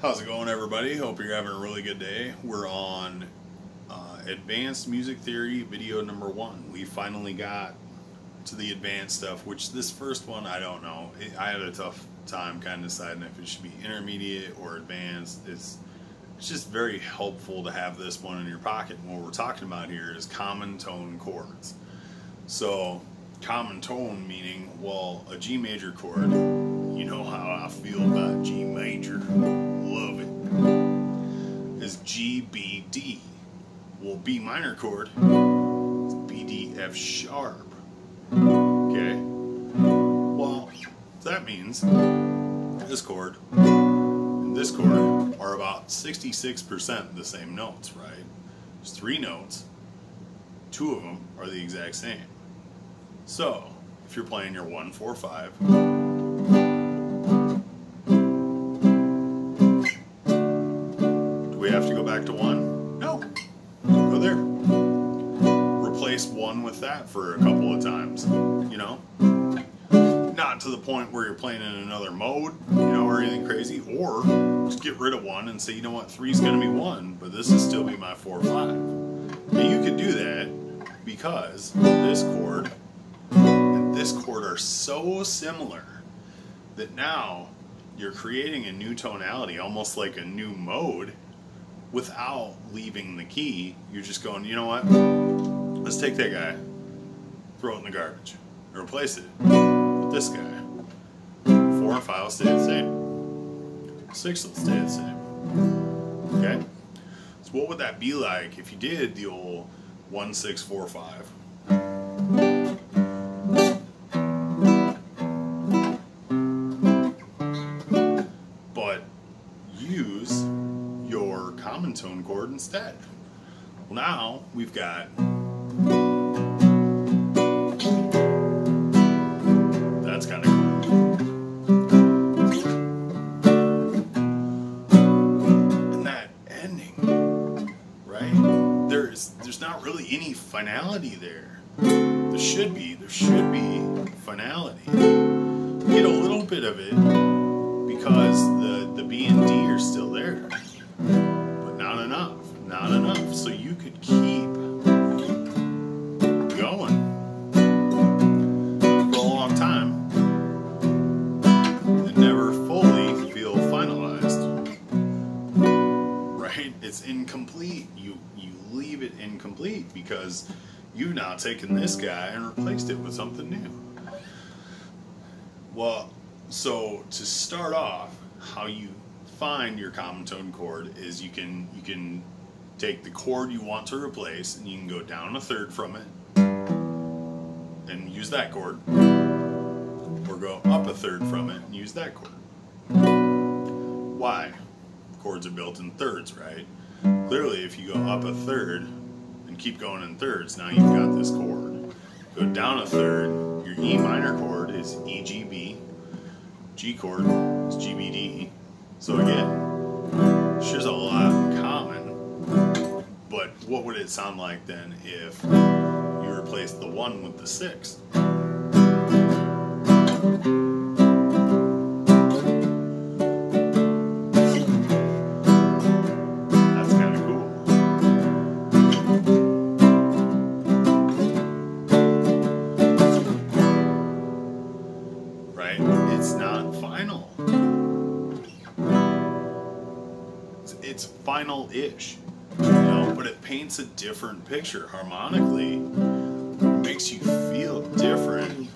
How's it going, everybody? Hope you're having a really good day. We're on Advanced Music Theory video number 1. We finally got to the advanced stuff, which this first one, I don't know. I had a tough time kind of deciding if it should be intermediate or advanced. It's just very helpful to have this one in your pocket. And what we're talking about here is common tone chords. So, common tone meaning, well, a G major chord, you know how I feel about G major. Love it. Is G, B, D. Well, B minor chord is B, D, F sharp. Okay? Well, that means this chord and this chord are about 66% the same notes, right? There's 3 notes. 2 of them are the exact same. So, if you're playing your 1, 4, 5, do we have to go back to 1? No. Go there. Replace 1 with that for a couple of times, you know? Not to the point where you're playing in another mode, you know, or anything crazy, or just get rid of 1 and say, you know what, 3 is going to be 1, but this will still be my 4, 5. Now you could do that because this chord and this chord are so similar that now you're creating a new tonality, almost like a new mode, without leaving the key. You're just going, you know what, let's take that guy, throw it in the garbage, and replace it with this guy. 4 and 5 will stay the same. 6 will stay the same. Okay? So what would that be like if you did the old 1, 6, 4, 5? But use your common tone chord instead. Well, now we've got, that's kind of cool. And that ending, right? There's not really any finality there. There should be finality. You get a little bit of it because the B and D are still there. But not enough. So you could keep going for a long time and never fully feel finalized. Right? It's incomplete. You leave it incomplete because you've now taken this guy and replaced it with something new. Well, so to start off, how you find your common tone chord is you can take the chord you want to replace and you can go down a third from it and use that chord, or go up a third from it and use that chord. Why? Chords are built in thirds, right? Clearly, if you go up a third and keep going in thirds, now you've got this chord. Go down a third, your E minor chord is E, G, B, G chord is G, B, D. So again, there's a lot in common, but what would it sound like then if you replaced the 1 with the 6? That's kind of cool. Right? It's not final. It's final-ish, you know, but it paints a different picture harmonically. It makes you feel different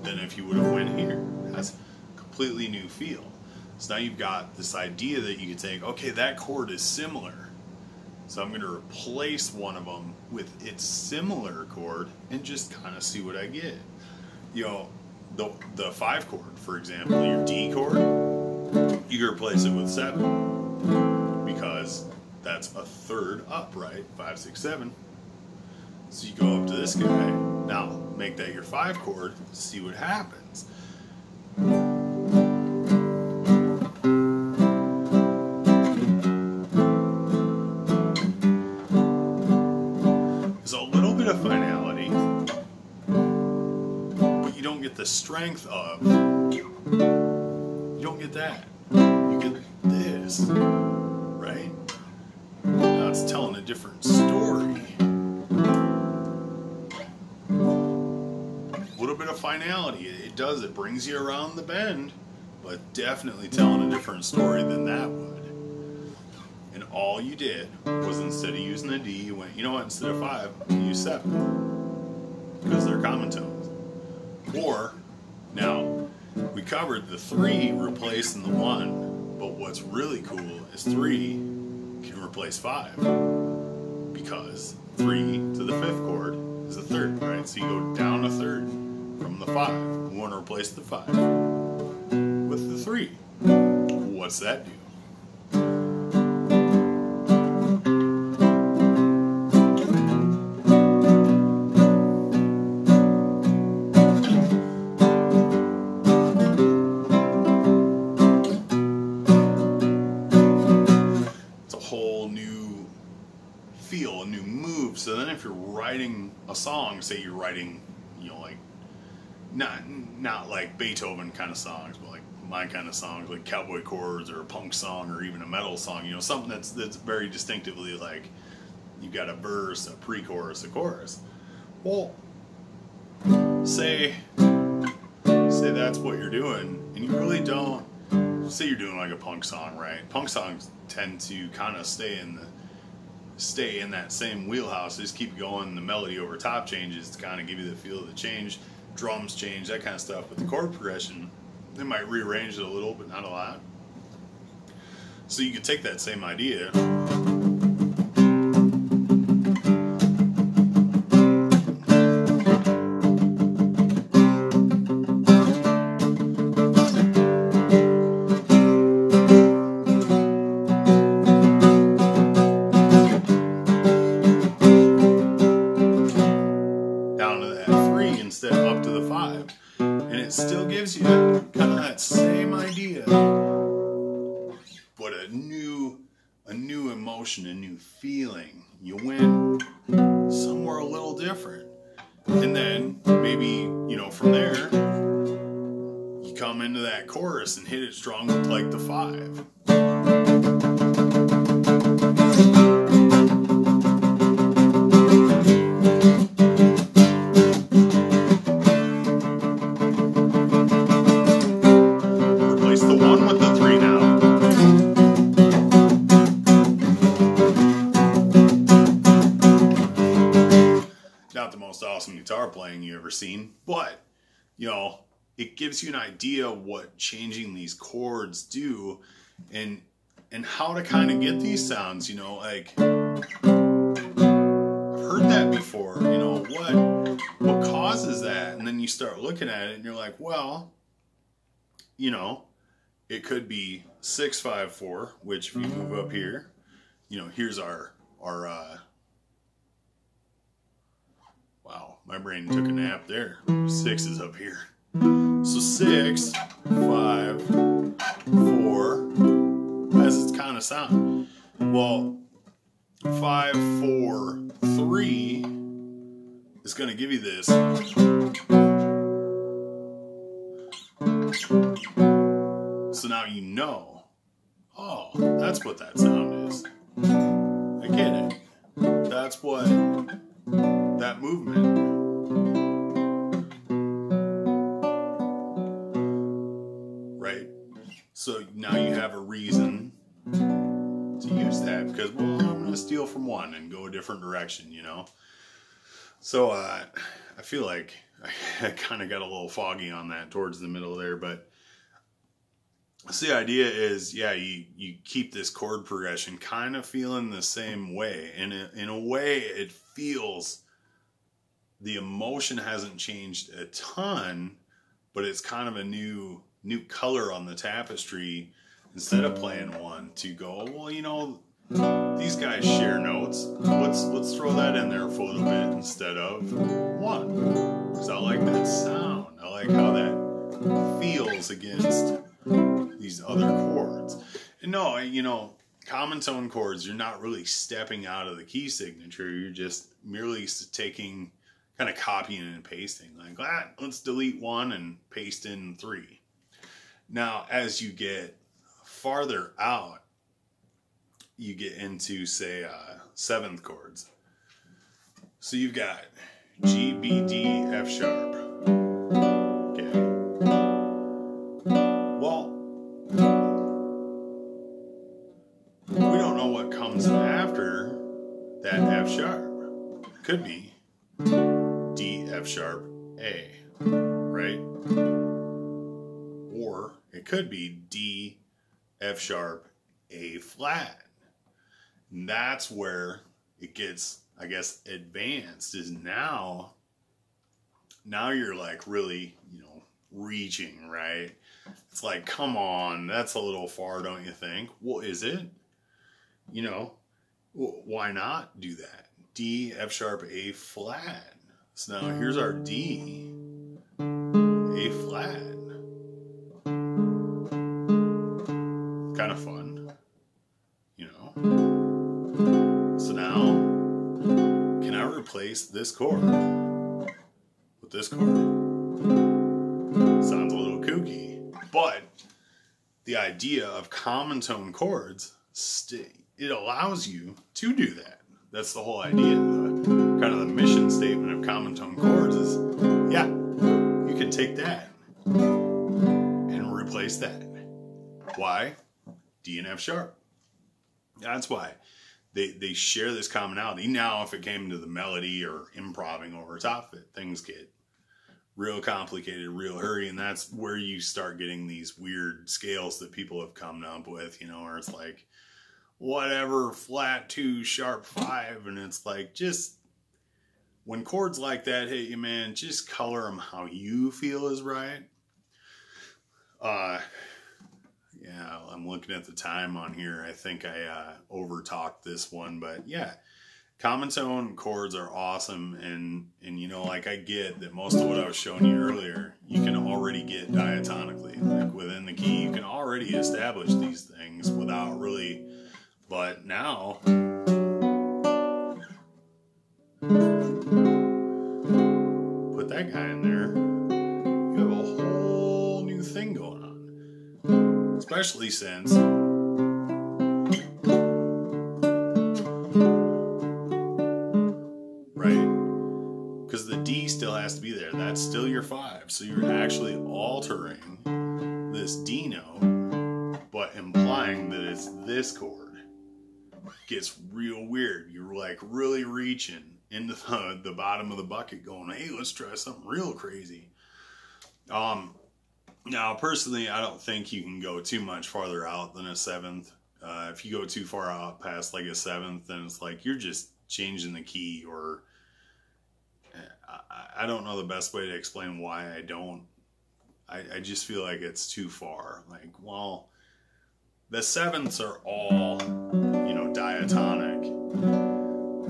than if you would have went here. It has a completely new feel. So now you've got this idea that you can take, okay, that chord is similar, so I'm going to replace one of them with its similar chord and just kind of see what I get. You know, the 5 chord, for example, your D chord, you can replace it with 7 because that's a third up, right? 5, 6, 7. So you go up to this guy. Now make that your 5 chord. See what happens. There's a little bit of finality, but you don't get the strength of. You don't get that. look at this, right? Now it's telling a different story. A little bit of finality. It does. It brings you around the bend, but definitely telling a different story than that would. And all you did was, instead of using a D, you went, you know what, instead of 5, you use 7. Because they're common tones. Or, now, we covered the 3 replacing the 1, but what's really cool is 3 can replace 5. Because 3 to the 5th chord is a 3rd, right? So you go down a 3rd from the 5. We want to replace the 5 with the 3. What's that do? Feel, a new move. So then if you're writing a song, say you're writing, you know, like not like Beethoven kind of songs, but like my kind of songs, like cowboy chords or a punk song or even a metal song, you know, something that's very distinctively like you've got a verse, a pre-chorus, a chorus. Well, say that's what you're doing, and you really don't, say you're doing like a punk song, right? Punk songs tend to kind of stay in that same wheelhouse. Just keep going. The melody over top changes to kind of give you the feel of the change. Drums change, that kind of stuff. But the chord progression, they might rearrange it a little, but not a lot. So you could take that same idea, up to the 5, and it still gives you kind of that same idea, but a new emotion, a new feeling. You went somewhere a little different, and then maybe, you know, from there you come into that chorus and hit it strong with like the 5. Awesome guitar playing you ever seen, but you know, it gives you an idea of what changing these chords do, and how to kind of get these sounds. You know, like I've heard that before. You know, what causes that? And then you start looking at it and you're like, well, you know, it could be 6-5-4, which if you move up here, you know, here's our wow, my brain took a nap there. 6 is up here. So 6, 5, 4 has its kind of sound. Well, 5, 4, 3 is going to give you this. So now you know, oh, that's what that sound is. I get it. That's what that movement. Right? So now you have a reason to use that, because, well, I'm going to steal from one and go a different direction, you know? So I feel like I kind of got a little foggy on that towards the middle there, but so the idea is, yeah, you keep this chord progression kind of feeling the same way. And in a way, it feels, the emotion hasn't changed a ton, but it's kind of a new color on the tapestry. Instead of playing one, to go, well, you know, these guys share notes. Let's throw that in there for a little bit instead of one, because I like that sound. I like how that feels against these other chords. And no, you know, common tone chords, you're not really stepping out of the key signature. You're just merely taking, kind of copying and pasting. Like, let's delete 1 and paste in 3. Now, as you get farther out you get into, say, 7th chords. So you've got G, B, D, F sharp. Okay. Well, we don't know what comes after that F sharp. Could be D, F sharp, A, right? Or it could be D, F sharp, A flat. And that's where it gets, I guess, advanced, is now you're like really, reaching, right? It's like, come on, that's a little far, don't you think? Well, is it? Why not do that? D, F sharp, A flat. So now here's our D, A flat. Kind of fun, So now, can I replace this chord with this chord? Sounds a little kooky, but the idea of common tone chords, it allows you to do that. That's the whole idea. Kind of the mission statement of common tone chords is, yeah, you can take that and replace that. Why? D and F sharp. That's why they share this commonality. Now, if it came to the melody or improving over top of it, things get real complicated, real hurry, and that's where you start getting these weird scales that people have come up with, where it's like, whatever, flat 2, sharp 5, and it's like, just, when chords like that hit you, man, just color them how you feel is right. Yeah, I'm looking at the time on here. I think I over-talked this one, but yeah, common tone chords are awesome, and like, I get that most of what I was showing you earlier, you can already get diatonically, like within the key. You can already establish these things without really, but now, put that guy in there, you have a whole new thing going on. Especially since because the D still has to be there. That's still your 5. So you're actually altering this D note, but implying that it's this chord. Gets real weird. You're like really reaching into the bottom of the bucket going, hey, let's try something real crazy. Now, personally, I don't think you can go too much farther out than a 7th. If you go too far out past like a 7th, then it's like you're just changing the key, or I don't know the best way to explain why I don't. I just feel like it's too far. Like, well, the 7ths are all, diatonic.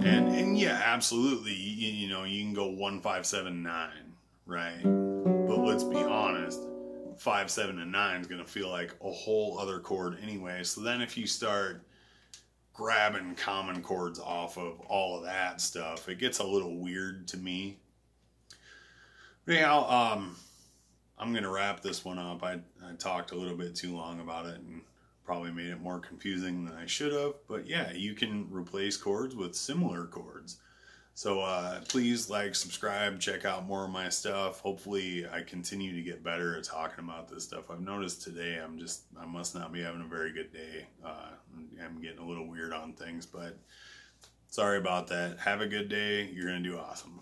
And yeah, absolutely, you can go 1, 5, 7, 9, right? But let's be honest, 5, 7, and 9 is going to feel like a whole other chord anyway. So then if you start grabbing common chords off of all of that stuff, it gets a little weird to me. But anyhow, I'm going to wrap this one up. I talked a little bit too long about it and probably made it more confusing than I should have. But yeah, you can replace chords with similar chords. So please like, subscribe, check out more of my stuff. Hopefully I continue to get better at talking about this stuff. I've noticed today I must not be having a very good day. I'm getting a little weird on things, but sorry about that. Have a good day. You're going to do awesome.